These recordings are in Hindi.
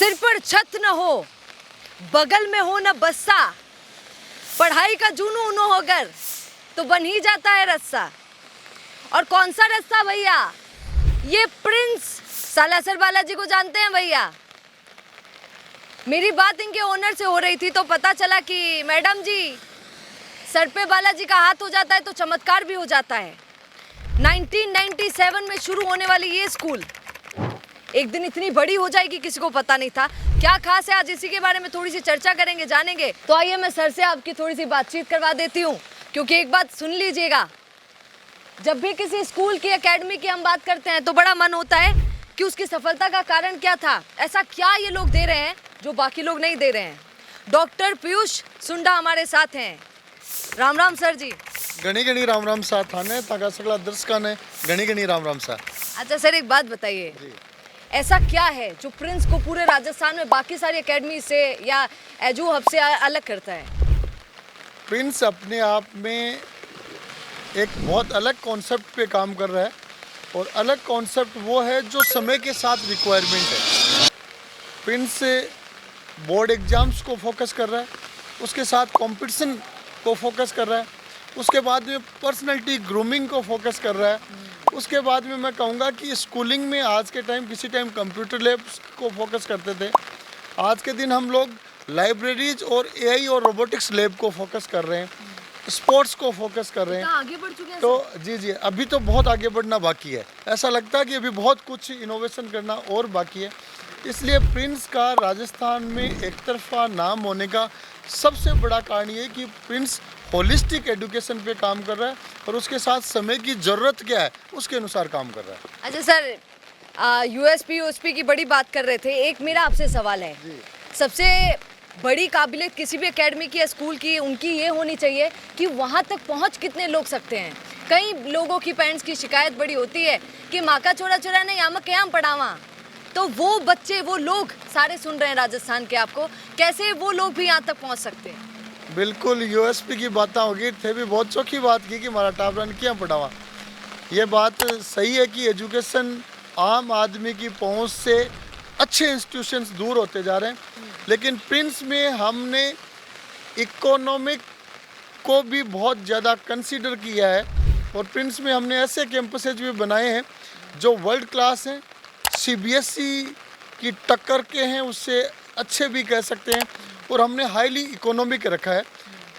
सिर पर छत न हो, बगल में हो न बस्सा, पढ़ाई का जुनून हो अगर तो बन ही जाता है रस्सा। और कौन सा रस्सा भैया? ये प्रिंस सालासर बालाजी को जानते हैं भैया? मेरी बात इनके ओनर से हो रही थी तो पता चला कि मैडम जी, सर पे बालाजी का हाथ हो जाता है तो चमत्कार भी हो जाता है। 1997 में शुरू होने वाली ये स्कूल एक दिन इतनी बड़ी हो जाएगी किसी को पता नहीं था। क्या खास है, आज इसी के बारे में थोड़ी सी चर्चा करेंगे, जानेंगे। तो आइए मैं सर से आपकी थोड़ी सी बातचीत करवा देती हूँ, क्योंकि एक बात सुन लीजिएगा, जब भी किसी स्कूल की एकेडमी की हम बात करते हैं तो बड़ा मन होता है कि उसकी सफलता का कारण क्या था, ऐसा क्या ये लोग दे रहे हैं जो बाकी लोग नहीं दे रहे हैं। डॉक्टर पीयूष सुंडा हमारे साथ हैं। राम राम सर जी। घणी घणी राम राम सा थाने ताका सगला दर्शकाने घणी घणी राम राम सा। अच्छा सर, एक बात बताइए, ऐसा क्या है जो प्रिंस को पूरे राजस्थान में बाकी सारी एकेडमी से या एजू हब से अलग करता है? प्रिंस अपने आप में एक बहुत अलग कॉन्सेप्ट पे काम कर रहा है, और अलग कॉन्सेप्ट वो है जो समय के साथ रिक्वायरमेंट है। प्रिंस बोर्ड एग्जाम्स को फोकस कर रहा है, उसके साथ कंपटीशन को फोकस कर रहा है, उसके बाद में पर्सनैलिटी ग्रूमिंग को फोकस कर रहा है, उसके बाद में मैं कहूँगा कि स्कूलिंग में आज के टाइम किसी टाइम कंप्यूटर लैब्स को फोकस करते थे, आज के दिन हम लोग लाइब्रेरीज और एआई और रोबोटिक्स लैब को फोकस कर रहे हैं, स्पोर्ट्स को फोकस कर रहे हैं। आगे बढ़ चुके हैं तो जी अभी तो बहुत आगे बढ़ना बाकी है। ऐसा लगता है कि अभी बहुत कुछ इनोवेशन करना और बाकी है। इसलिए प्रिंस का राजस्थान में एक तरफा नाम होने का सबसे बड़ा कारण ये कि प्रिंस होलिस्टिक एजुकेशन पे काम कर रहा है, और उसके साथ समय की ज़रूरत क्या है उसके अनुसार काम कर रहा है। अच्छा सर, यूएसपी की बड़ी बात कर रहे थे, एक मेरा आपसे सवाल है। सबसे बड़ी काबिलियत किसी भी एकेडमी की या स्कूल की उनकी ये होनी चाहिए कि वहाँ तक पहुँच कितने लोग सकते हैं। कई लोगों की पेरेंट्स की शिकायत बड़ी होती है कि माँ का छोरा छोरा ने यहाँ क्या पढ़ावा, तो वो बच्चे, वो लोग सारे सुन रहे हैं राजस्थान के, आपको कैसे वो लोग भी यहाँ तक पहुँच सकते हैं? बिल्कुल, यूएसपी की बातें होगी, थे भी बहुत चौकी बात की कि हमारा टाप रन क्या पढ़ावा। ये बात सही है कि एजुकेशन आम आदमी की पहुंच से अच्छे इंस्टीट्यूशंस दूर होते जा रहे हैं, लेकिन प्रिंस में हमने इकोनॉमिक को भी बहुत ज़्यादा कंसीडर किया है, और प्रिंस में हमने ऐसे कैंपसेज भी बनाए हैं जो वर्ल्ड क्लास हैं, सीबीएसई की टक्कर के हैं, उससे अच्छे भी कह सकते हैं, और हमने हाईली इकोनॉमिक रखा है।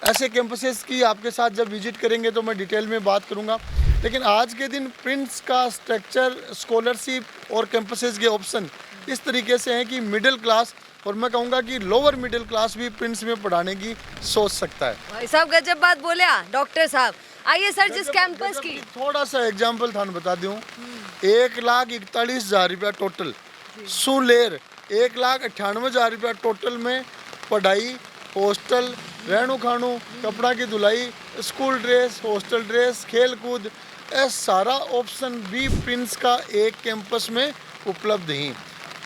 ऐसे कैंपसेस की आपके साथ जब विजिट करेंगे तो मैं डिटेल में बात करूंगा, लेकिन आज के दिन प्रिंस का स्ट्रक्चर, स्कॉलरशिप और कैंपसेस के ऑप्शन इस तरीके से हैं कि मिडिल क्लास, और मैं कहूँगा कि लोअर मिडिल क्लास भी प्रिंस में पढ़ाने की सोच सकता है। भाई साहब गजब बात बोले डॉक्टर साहब। आइए सर, जिस कैंपस की थोड़ा सा एग्जाम्पल थाने बता दूँ, 1,41,000 रुपया टोटल सुलेर, 1,98,000 रुपया टोटल में पढ़ाई, हॉस्टल, रहनू खानू, कपड़ा की धुलाई, स्कूल ड्रेस, हॉस्टल ड्रेस, खेल कूद, ये सारा ऑप्शन भी प्रिंस का एक कैंपस में उपलब्ध ही,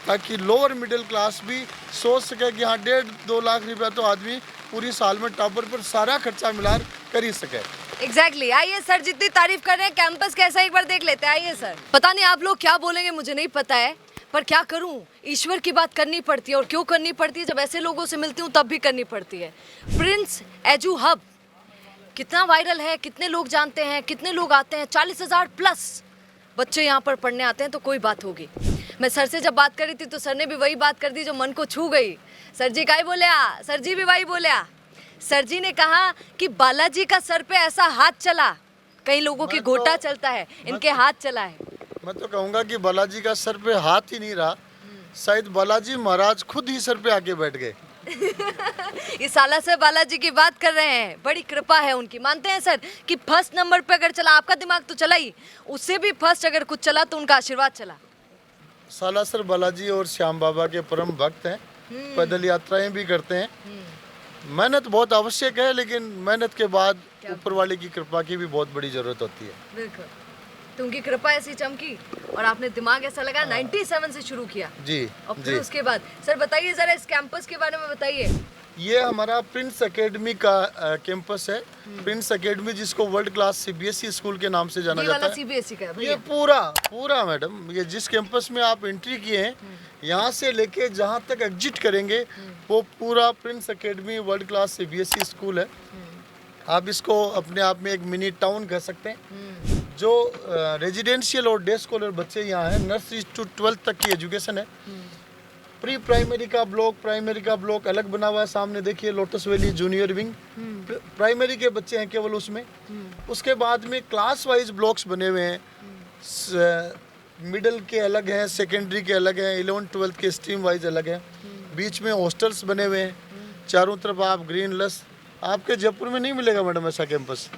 ताकि लोअर मिडिल क्लास भी सोच सके कि हाँ 1.5-2 लाख रुपया तो आदमी पूरी साल में टॉपर पर सारा खर्चा मिला कर ही सके। एग्जैक्टली। आइए सर, जितनी तारीफ कर रहे हैं कैंपस कैसा, एक बार देख लेते हैं। आइए सर। पता नहीं आप लोग क्या बोलेंगे, मुझे नहीं पता है, पर क्या करूं, ईश्वर की बात करनी पड़ती है, और क्यों करनी पड़ती है, जब ऐसे लोगों से मिलती हूँ तब भी करनी पड़ती है। प्रिंस एजू हब कितना वायरल है, कितने लोग जानते हैं, कितने लोग आते हैं, 40,000 प्लस बच्चे यहाँ पर पढ़ने आते हैं, तो कोई बात होगी। मैं सर से जब बात करी थी तो सर ने भी वही बात कर दी जो मन को छू गई। सर जी का ही बोले, सर जी भी वही बोले। सर जी ने कहा कि बालाजी का सर पे ऐसा हाथ चला, कई लोगों की घोटा चलता है, इनके हाथ चला है। मैं तो कहूँगा कि बालाजी का सर पे हाथ ही नहीं रहा, शायद बालाजी महाराज खुद ही सर पे आके बैठ गए। इस साला से बालाजी की बात कर रहे हैं, बड़ी कृपा है उनकी। मानते हैं सर कि फर्स्ट नंबर पे अगर चला, आपका दिमाग तो चला ही, उससे भी फर्स्ट अगर कुछ चला तो उनका आशीर्वाद चला। सालासर बालाजी और श्याम बाबा के परम भक्त हैं, पैदल यात्राएं भी करते हैं। मेहनत बहुत आवश्यक है, लेकिन मेहनत के बाद ऊपर वाले की कृपा की भी बहुत बड़ी जरूरत होती है। बिल्कुल, तो उनकी कृपा ऐसी चमकी और आपने दिमाग ऐसा लगा। 97 से शुरू किया जी और फिर उसके बाद सर बताइए जरा इस कैंपस के बारे में बताइए। ये हमारा प्रिंस एकेडमी का कैंपस है। प्रिंस एकेडमी जिसको वर्ल्ड क्लास सीबीएसई स्कूल के नाम से जाना ये जाता वाला है। सीबीएसई का है ये भैया। पूरा पूरा मैडम, ये जिस कैंपस में आप एंट्री किए हैं यहाँ से लेके जहाँ तक एग्जिट करेंगे वो पूरा Prince academy world class CBSE school है। आप इसको अपने आप में एक मिनी टाउन कह सकते हैं। जो रेजिडेंशियल और डे स्कॉलर बच्चे यहाँ हैं, नर्सरी टू 12th तक की एजुकेशन है। प्री प्राइमरी का ब्लॉक, प्राइमरी का ब्लॉक अलग बना हुआ है। सामने देखिए lotus valley junior wing, primary के बच्चे हैं केवल उसमें। उसके बाद में क्लास वाइज ब्लॉक्स बने हुए हैं। मिडिल के अलग हैं, सेकेंडरी के अलग हैं, 11th 12th के स्ट्रीम वाइज अलग हैं। बीच में हॉस्टल्स बने हुए हैं। चारों तरफ आप ग्रीन लस, आपके जयपुर में नहीं मिलेगा मैडम ऐसा कैंपस।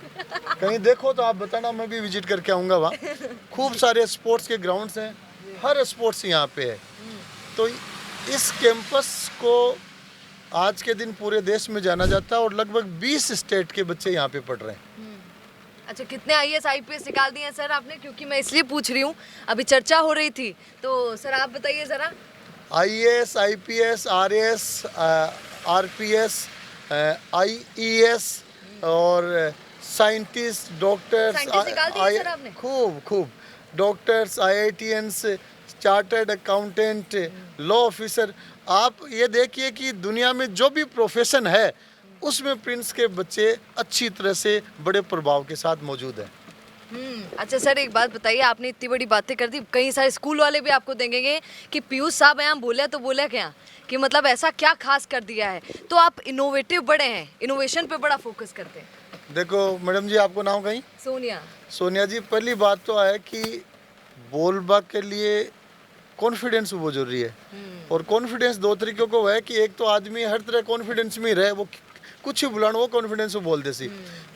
कहीं देखो तो आप बताना, मैं भी विजिट करके आऊँगा वहाँ। खूब सारे स्पोर्ट्स के ग्राउंड्स हैं, हर स्पोर्ट्स यहाँ पे है। तो इस कैंपस को आज के दिन पूरे देश में जाना जाता है और लगभग 20 स्टेट के बच्चे यहाँ पे पढ़ रहे हैं। अच्छा, कितने आईएएस आईपीएस निकाल दिए हैं सर आपने? क्योंकि मैं इसलिए पूछ रही हूँ, अभी चर्चा हो रही थी, तो सर आप बताइए जरा। IAS, IPS, RAS, RPS, IES और साइंटिस्ट, डॉक्टर्स, साइंटिस्ट निकाल दिए सर आपने? खूब doctors, IITians, chartered accountant, law officer. आप ये देखिए कि दुनिया में जो भी प्रोफेशन है उसमें प्रिंस के बच्चे अच्छी तरह से बड़े प्रभाव के साथ मौजूद हैं। अच्छा सर, एक बात बताइए, आपने इतनी बड़ी बातें कर दी, कई सारे स्कूल वाले भी आपको देंगे कि पीयूष साहब यहाँ बोले तो बोला क्या, कि मतलब ऐसा क्या खास कर दिया है। तो आप इनोवेटिव बड़े हैं, इनोवेशन पे बड़ा फोकस करते हैं। देखो मैडम जी, आपको नाम कहीं? सोनिया जी, पहली बात तो है कि बोलबा के लिए कॉन्फिडेंस वो जरूरी है। और कॉन्फिडेंस दो तरीकों को है कि एक तो आदमी हर तरह कॉन्फिडेंस में रहे, वो कुछ ही बुलाना वो कॉन्फिडेंस वो बोल दे सी।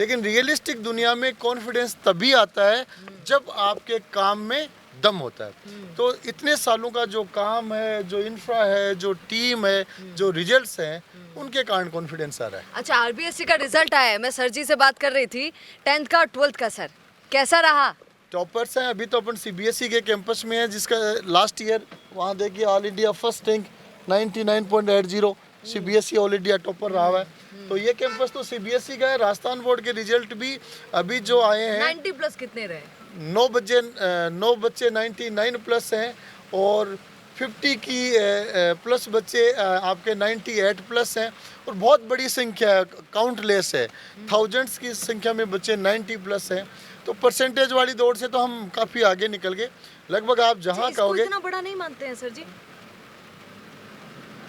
लेकिन रियलिस्टिक दुनिया में कॉन्फिडेंस तभी आता है जब आपके काम में दम होता है। तो इतने सालों का जो काम है, जो इंफ्रा है, जो टीम है, जो रिजल्ट्स हैं, उनके कारण कॉन्फिडेंस आ रहा है। अच्छा, आरबीएससी का रिजल्ट आया है, मैं सर जी से बात कर रही थी, 10th का और 12th का। सर कैसा रहा? टॉपर्स हैं। अभी तो अपन सीबीएसई के कैंपस में है, जिसका लास्ट ईयर वहाँ देखिए all India first rank 99.80 CBSE all India topper रहा हुआ है। तो ये कैंपस तो सीबीएसई का है। राजस्थान बोर्ड के रिजल्ट भी अभी जो आए हैं, 90 प्लस कितने रहे? 9 बच्चे 99 प्लस हैं और 50 की प्लस बच्चे आपके 98 प्लस हैं। और बहुत बड़ी संख्या है, काउंटलेस है, थाउजेंड्स की संख्या में बच्चे 90 प्लस हैं। तो परसेंटेज वाली दौड़ से तो हम काफ़ी आगे निकल गए। लगभग आप जहाँ कहोगे, इतना बड़ा नहीं मानते हैं सर जी?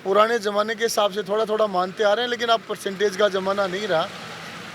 पुराने ज़माने के हिसाब से थोड़ा थोड़ा मानते आ रहे हैं, लेकिन अब परसेंटेज का ज़माना नहीं रहा।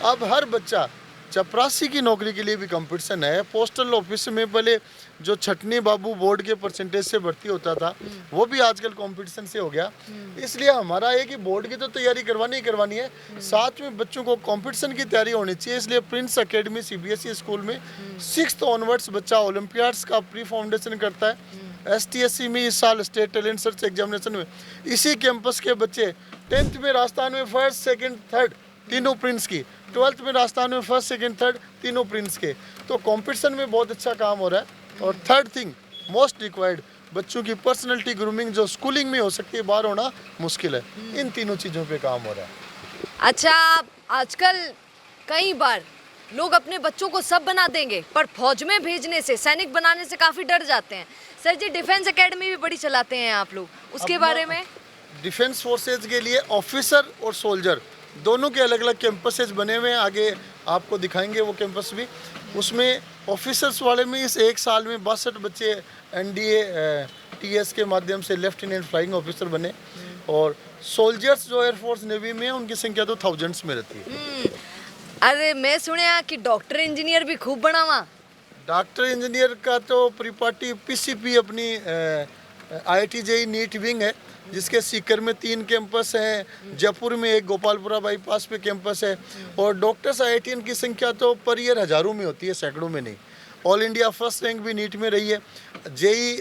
अब हर बच्चा, चपरासी की नौकरी के लिए भी कंपटीशन है। पोस्टल ऑफिस में पहले जो छटनी बाबू बोर्ड के परसेंटेज से भर्ती होता था, वो भी आजकल कंपटीशन से हो गया। इसलिए हमारा है कि बोर्ड की तो तैयारी करवानी ही करवानी है, साथ में बच्चों को कंपटीशन की तैयारी होनी चाहिए। इसलिए प्रिंस एकेडमी सीबीएसई स्कूल में 6th ऑनवर्ड्स बच्चा ओलंपियाड्स का प्री फाउंडेशन करता है। एसटीएससी में इस साल स्टेट टैलेंट सर्च एग्जामिनेशन में इसी कैंपस के बच्चे 10th में राजस्थान में फर्स्ट, सेकंड, थर्ड तीनों प्रिंस की, 12th में राजस्थान में फर्स्ट, सेकंड, थर्ड तीनों प्रिंस के। तो कंपटीशन में बहुत अच्छा काम हो रहा है। और थर्ड थिंग मोस्ट रिक्वायर्ड, बच्चों की पर्सनैलिटी ग्रूमिंग जो स्कूलिंग में हो सकती है, बाहर होना मुश्किल है। इन तीनों चीज़ों पे काम हो रहा है। अच्छा, आजकल कई बार लोग अपने बच्चों को सब बना देंगे, पर फौज में भेजने से, सैनिक बनाने से काफ़ी डर जाते हैं। सर जी, डिफेंस एकेडमी भी बड़ी चलाते हैं आप लोग, उसके बारे में? डिफेंस फोर्सेज के लिए ऑफिसर और सोल्जर दोनों के अलग अलग कैंपसेस बने हुए हैं। आगे आपको दिखाएंगे वो कैंपस भी। उसमें ऑफिसर्स वाले में इस एक साल में 62 बच्चे एनडीए टीएस के माध्यम से लेफ्टिनेंट फ्लाइंग ऑफिसर बने। और सोल्जर्स जो एयरफोर्स नेवी में है, उनकी संख्या तो थाउजेंड्स में रहती है। अरे मैं सुने कि डॉक्टर इंजीनियर भी खूब बना वहाँ। डॉक्टर इंजीनियर का तो परिपाटी पीसीपी अपनी आईआईटी जेईई नीट विंग है, जिसके सीकर में 3 कैंपस हैं, जयपुर में एक, गोपालपुरा बाईपास पे कैंपस है। और डॉक्टर्स आईआईटीएन की संख्या तो पर ईयर हज़ारों में होती है, सैकड़ों में नहीं। ऑल इंडिया फर्स्ट रैंक भी नीट में रही है। JEE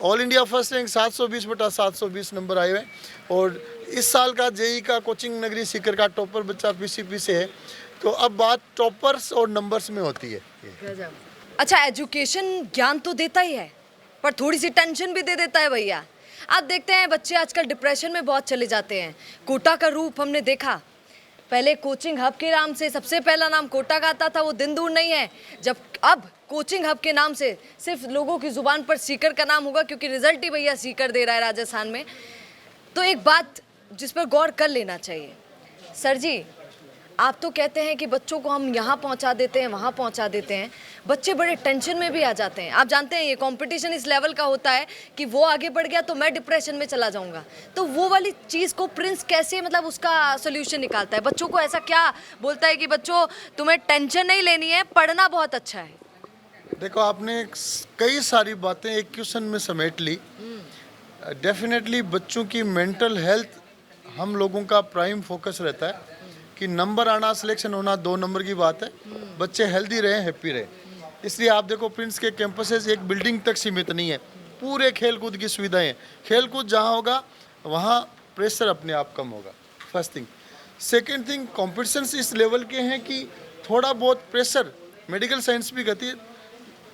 all India first rank 720/720 number आए हुए। और इस साल का जेई का कोचिंग नगरी सीकर का टॉपर बच्चा पीसीपी से है। तो अब बात टॉपर्स और नंबर्स में होती है। अच्छा, एजुकेशन ज्ञान तो देता ही है, पर थोड़ी सी टेंशन भी दे देता है भैया। आप देखते हैं बच्चे आजकल डिप्रेशन में बहुत चले जाते हैं। कोटा का रूप हमने देखा। पहले कोचिंग हब के नाम से सबसे पहला नाम कोटा का आता था, वो दिन दूर नहीं है जब अब कोचिंग हब के नाम से सिर्फ लोगों की जुबान पर सीकर का नाम होगा, क्योंकि रिजल्ट ही भैया सीकर दे रहा है राजस्थान में। तो एक बात जिस पर गौर कर लेना चाहिए, सर जी आप तो कहते हैं कि बच्चों को हम यहाँ पहुँचा देते हैं, वहाँ पहुँचा देते हैं, बच्चे बड़े टेंशन में भी आ जाते हैं। आप जानते हैं ये कंपटीशन इस लेवल का होता है कि वो आगे बढ़ गया तो मैं डिप्रेशन में चला जाऊँगा। तो वो वाली चीज़ को प्रिंस कैसे मतलब उसका सोल्यूशन निकालता है? बच्चों को ऐसा क्या बोलता है कि बच्चों तुम्हें टेंशन नहीं लेनी है, पढ़ना बहुत अच्छा है? देखो, आपने कई सारी बातें एक क्वेश्चन में समेट ली। डेफिनेटली बच्चों की मेंटल हेल्थ हम लोगों का प्राइम फोकस रहता है कि नंबर आना, सिलेक्शन होना 2 नंबर की बात है। बच्चे हेल्दी रहे, हैप्पी रहे। इसलिए आप देखो प्रिंस के कैंपसेस एक बिल्डिंग तक सीमित नहीं है, पूरे खेल कूद की सुविधाएं हैं। खेल कूद जहाँ होगा वहाँ प्रेशर अपने आप कम होगा, first thing. Second thing, competitions इस लेवल के हैं कि थोड़ा बहुत प्रेशर, मेडिकल साइंस भी कहती है,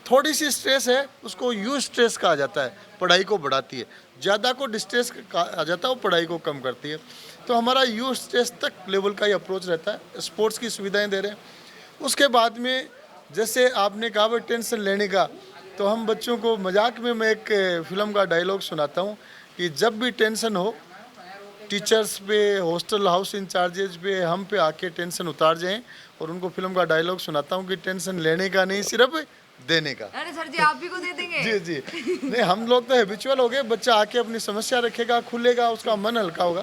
थोड़ी सी स्ट्रेस है उसको यूज स्ट्रेस कहा जाता है, पढ़ाई को बढ़ाती है। ज़्यादा को डिस्ट्रेस कहा जाता है, वो पढ़ाई को कम करती है। तो हमारा यूज स्ट्रेस तक लेवल का ही अप्रोच रहता है। स्पोर्ट्स की सुविधाएं दे रहे हैं। उसके बाद में जैसे आपने कहा वो टेंशन लेने का, तो हम बच्चों को मजाक में मैं एक फिल्म का डायलॉग सुनाता हूँ कि जब भी टेंशन हो टीचर्स पे, हॉस्टल हाउस इंचार्जेज पे, हम पे आके टेंशन उतार जाएं। और उनको फिल्म का डायलॉग सुनाता हूँ कि टेंशन लेने का नहीं, सिर्फ देने का। अरे सर जी आप भी को दे देंगे? जी जी, नहीं हम लोग तो हैबिचुअल हो गए। बच्चा आके अपनी समस्या रखेगा, खुलेगा, उसका मन हल्का होगा।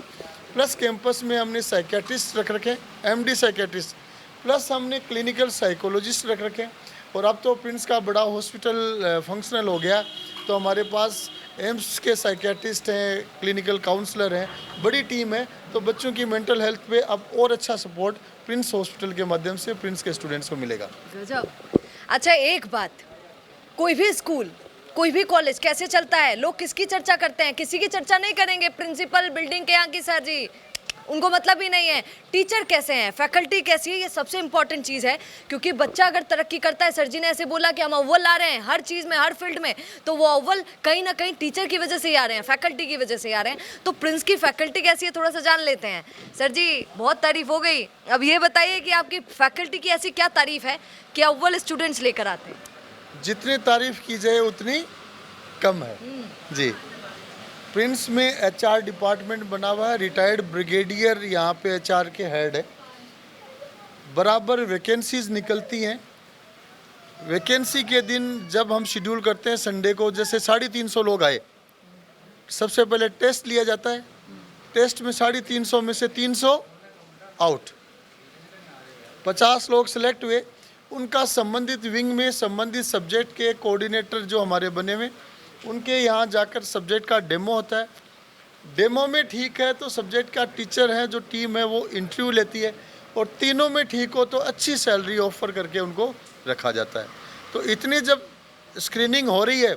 प्लस कैंपस में हमने साइकेट्रिस्ट रख रखे, एमडी साइकेट्रिस्ट, प्लस हमने क्लिनिकल साइकोलॉजिस्ट रख रखे। और अब तो प्रिंस का बड़ा हॉस्पिटल फंक्शनल हो गया, तो हमारे पास एम्स के साइकेट्रिस्ट हैं, क्लिनिकल काउंसलर हैं, बड़ी टीम है। तो बच्चों की मेंटल हेल्थ पे अब और अच्छा सपोर्ट प्रिंस हॉस्पिटल के माध्यम से प्रिंस के स्टूडेंट्स को मिलेगा। गजब। अच्छा एक बात, कोई भी स्कूल, कोई भी कॉलेज कैसे चलता है, लोग किसकी चर्चा करते हैं? किसी की चर्चा नहीं करेंगे। प्रिंसिपल, बिल्डिंग के यहाँ की सर जी, उनको मतलब ही नहीं है। टीचर कैसे हैं, फैकल्टी कैसी है, ये सबसे इंपॉर्टेंट चीज़ है। क्योंकि बच्चा अगर तरक्की करता है, सर जी ने ऐसे बोला कि हम अव्वल आ रहे हैं हर चीज़ में, हर फील्ड में, तो वो अव्वल कहीं ना कहीं टीचर की वजह से ही आ रहे हैं, फैकल्टी की वजह से ही आ रहे हैं। तो प्रिंस की फैकल्टी कैसी है थोड़ा सा जान लेते हैं। सर जी बहुत तारीफ हो गई, अब ये बताइए कि आपकी फैकल्टी की ऐसी क्या तारीफ है कि अव्वल स्टूडेंट्स लेकर आते हैं? जितनी तारीफ की जाए उतनी कम है जी। प्रिंस में एचआर डिपार्टमेंट बना हुआ है, रिटायर्ड ब्रिगेडियर यहाँ पे एचआर के हेड है। बराबर वैकेंसीज निकलती हैं। वैकेंसी के दिन जब हम शेड्यूल करते हैं संडे को, जैसे 350 लोग आए, सबसे पहले टेस्ट लिया जाता है। टेस्ट में 350 में से 300 आउट, 50 लोग सिलेक्ट हुए। उनका संबंधित विंग में संबंधित सब्जेक्ट के कोऑर्डिनेटर जो हमारे बने हुए, उनके यहाँ जाकर सब्जेक्ट का डेमो होता है। डेमो में ठीक है तो सब्जेक्ट का टीचर है जो टीम है वो इंटरव्यू लेती है, और तीनों में ठीक हो तो अच्छी सैलरी ऑफर करके उनको रखा जाता है। तो इतनी जब स्क्रीनिंग हो रही है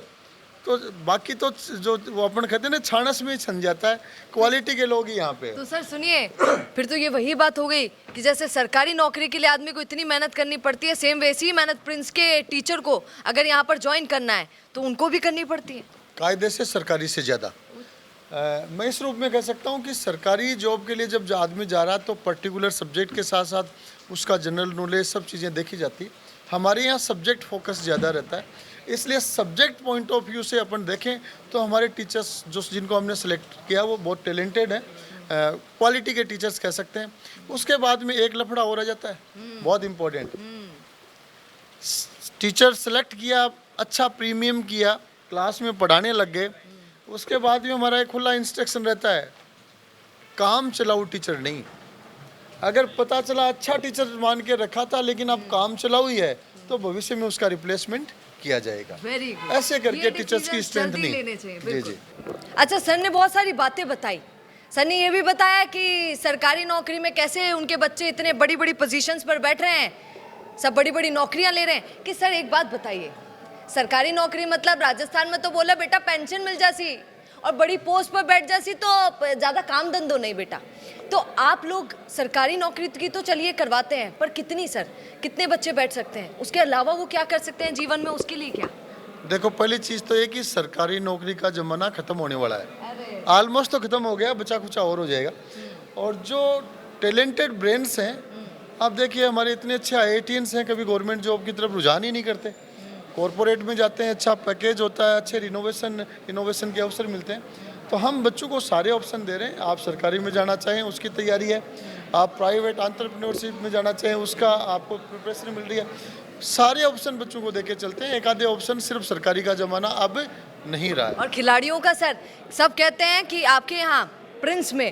तो बाकी तो जो वो अपन कहते हैं ना, छानस में छन जाता है। क्वालिटी के लोग ही यहाँ पे। तो सर सुनिए, फिर तो ये वही बात हो गई कि जैसे सरकारी नौकरी के लिए आदमी को इतनी मेहनत करनी पड़ती है, सेम वैसी ही मेहनत प्रिंस के टीचर को अगर यहाँ पर ज्वाइन करना है तो उनको भी करनी पड़ती है, कायदे से सरकारी से ज़्यादा। मैं इस रूप में कह सकता हूँ कि सरकारी जॉब के लिए जब आदमी जा रहा है तो पर्टिकुलर सब्जेक्ट के साथ साथ उसका जनरल नॉलेज, सब चीज़ें देखी जाती है। हमारे यहाँ सब्जेक्ट फोकस ज़्यादा रहता है, इसलिए सब्जेक्ट पॉइंट ऑफ व्यू से अपन देखें तो हमारे टीचर्स जो जिनको हमने सेलेक्ट किया वो बहुत टैलेंटेड हैं, क्वालिटी के टीचर्स कह सकते हैं। उसके बाद में एक लफड़ा हो रह जाता है, बहुत इम्पोर्टेंट। टीचर सेलेक्ट किया, अच्छा प्रीमियम किया, क्लास में पढ़ाने लग गए, उसके बाद भी हमारा एक खुला इंस्ट्रक्शन रहता है, काम चलाऊ टीचर नहीं। अगर पता चला अच्छा टीचर मान के रखा था लेकिन अब काम चलाऊ ही है तो भविष्य में उसका रिप्लेसमेंट किया जाएगा। Very good. ऐसे करके टीचर्स की स्ट्रेंथ नहीं। जी जी। अच्छा सर ने बहुत सारी बातें बताई। सर ने ये भी बताया कि सरकारी नौकरी में कैसे उनके बच्चे इतने बड़ी बड़ी पोजीशंस पर बैठ रहे हैं, सब बड़ी बड़ी नौकरियां ले रहे हैं। कि सर एक बात बताइए, सरकारी नौकरी मतलब राजस्थान में तो बोला बेटा पेंशन मिल जासी और बड़ी पोस्ट पर बैठ जासी तो ज़्यादा काम धंधो नहीं बेटा। तो आप लोग सरकारी नौकरी की तो चलिए करवाते हैं, पर कितनी सर, कितने बच्चे बैठ सकते हैं? उसके अलावा वो क्या कर सकते हैं जीवन में, उसके लिए क्या? देखो पहली चीज़ तो ये कि सरकारी नौकरी का जमाना खत्म होने वाला है। अरे ऑलमोस्ट तो ख़त्म हो गया, बचा कुचा और हो जाएगा। और जो टैलेंटेड ब्रेन्स हैं, आप देखिए हमारे इतने अच्छे IITians हैं, कभी गवर्नमेंट जॉब की तरफ रुझान ही नहीं करते, कॉरपोरेट में जाते हैं, अच्छा पैकेज होता है, अच्छे इनोवेशन के अवसर मिलते हैं। तो हम बच्चों को सारे ऑप्शन दे रहे हैं। आप सरकारी में जाना चाहें उसकी तैयारी है, आप प्राइवेट एंटरप्रेन्योरशिप में जाना चाहें उसका आपको प्रिपरेशन मिल रही है। सारे ऑप्शन बच्चों को देके चलते हैं, एक आधे ऑप्शन, सिर्फ सरकारी का ज़माना अब नहीं रहा है। और खिलाड़ियों का सर, सब कहते हैं कि आपके यहाँ प्रिंस में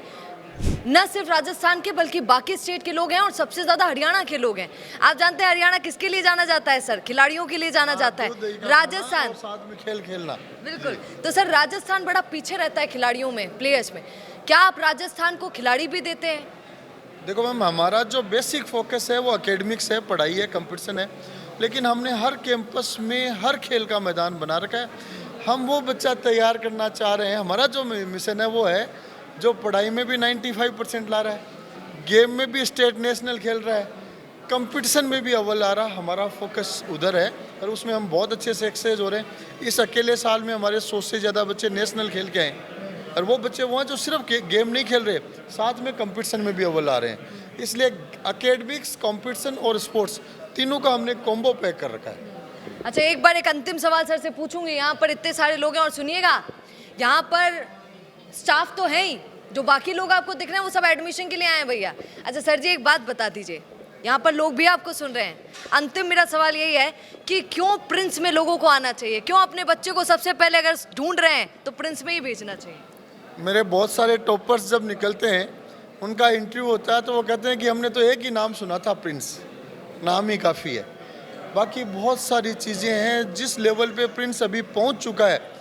न सिर्फ राजस्थान के बल्कि बाकी स्टेट के लोग हैं और सबसे ज्यादा हरियाणा के लोग हैं। आप जानते हैं हरियाणा किसके लिए जाना जाता है सर? खिलाड़ियों के लिए जाना जाता है, राजस्थान। साथ में खेल खेलना, बिल्कुल। तो सर राजस्थान बड़ा पीछे रहता है खिलाड़ियों में, प्लेयर्स में। क्या आप राजस्थान को खिलाड़ी भी देते हैं? देखो मैम, हमारा जो बेसिक फोकस है वो एकेडमिक्स है, पढ़ाई है, कंपटीशन है, लेकिन हमने हर कैंपस में हर खेल का मैदान बना रखा है। हम वो बच्चा तैयार करना चाह रहे हैं। हमारा जो मिशन है वो है जो पढ़ाई में भी 95% ला रहा है, गेम में भी स्टेट नेशनल खेल रहा है, कंपटीशन में भी अव्वल आ रहा। हमारा फोकस उधर है और उसमें हम बहुत अच्छे से एक्सरसाइज हो रहे हैं। इस अकेले साल में हमारे 100 से ज़्यादा बच्चे नेशनल खेल के आए और वो बच्चे वो हैं जो सिर्फ गेम नहीं खेल रहे, साथ में कंपटीशन में भी अव्वल आ रहे हैं। इसलिए एकेडमिक्स, कंपटीशन और स्पोर्ट्स तीनों का हमने कॉम्बो पैक कर रखा है। अच्छा, एक बार एक अंतिम सवाल सर से पूछूंगी। यहाँ पर इतने सारे लोग हैं और सुनिएगा, यहाँ पर स्टाफ तो है ही, जो बाकी लोग आपको दिख रहे हैं वो सब एडमिशन के लिए आए हैं भैया। अच्छा सर जी, एक बात बता दीजिए, यहाँ पर लोग भी आपको सुन रहे हैं। अंतिम मेरा सवाल यही है कि क्यों प्रिंस में लोगों को आना चाहिए? क्यों अपने बच्चे को सबसे पहले अगर ढूंढ रहे हैं तो प्रिंस में ही भेजना चाहिए? मेरे बहुत सारे टॉपर्स जब निकलते हैं, उनका इंटरव्यू होता है तो वो कहते हैं कि हमने तो एक ही नाम सुना था, प्रिंस, नाम ही काफ़ी है। बाकी बहुत सारी चीज़ें हैं। जिस लेवल पे प्रिंस अभी पहुंच चुका है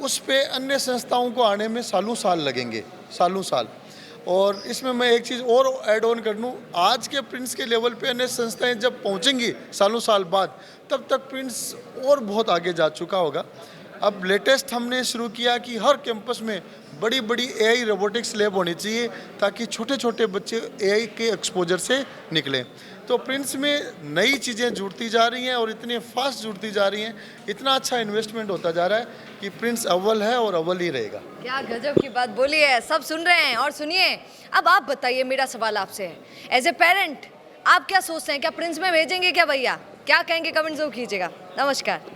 उस पे अन्य संस्थाओं को आने में सालों साल लगेंगे, सालों साल। और इसमें मैं एक चीज़ और ऐड ऑन कर लूँ, आज के प्रिंस के लेवल पे अन्य संस्थाएं जब पहुंचेंगी सालों साल बाद, तब तक प्रिंस और बहुत आगे जा चुका होगा। अब लेटेस्ट हमने शुरू किया कि हर कैंपस में बड़ी बड़ी AI रोबोटिक्स लैब होनी चाहिए ताकि छोटे छोटे बच्चे AI के एक्सपोजर से निकलें। तो प्रिंस में नई चीज़ें जुड़ती जा रही हैं और इतनी फास्ट जुड़ती जा रही हैं, इतना अच्छा इन्वेस्टमेंट होता जा रहा है कि प्रिंस अव्वल है और अव्वल ही रहेगा। क्या गजब की बात बोली है, सब सुन रहे हैं। और सुनिए, अब आप बताइए, मेरा सवाल आपसे है, एज ए पेरेंट आप क्या सोचते हैं, क्या प्रिंस में भेजेंगे क्या भैया? क्या कहेंगे कमेंट जरूर कीजिएगा। नमस्कार।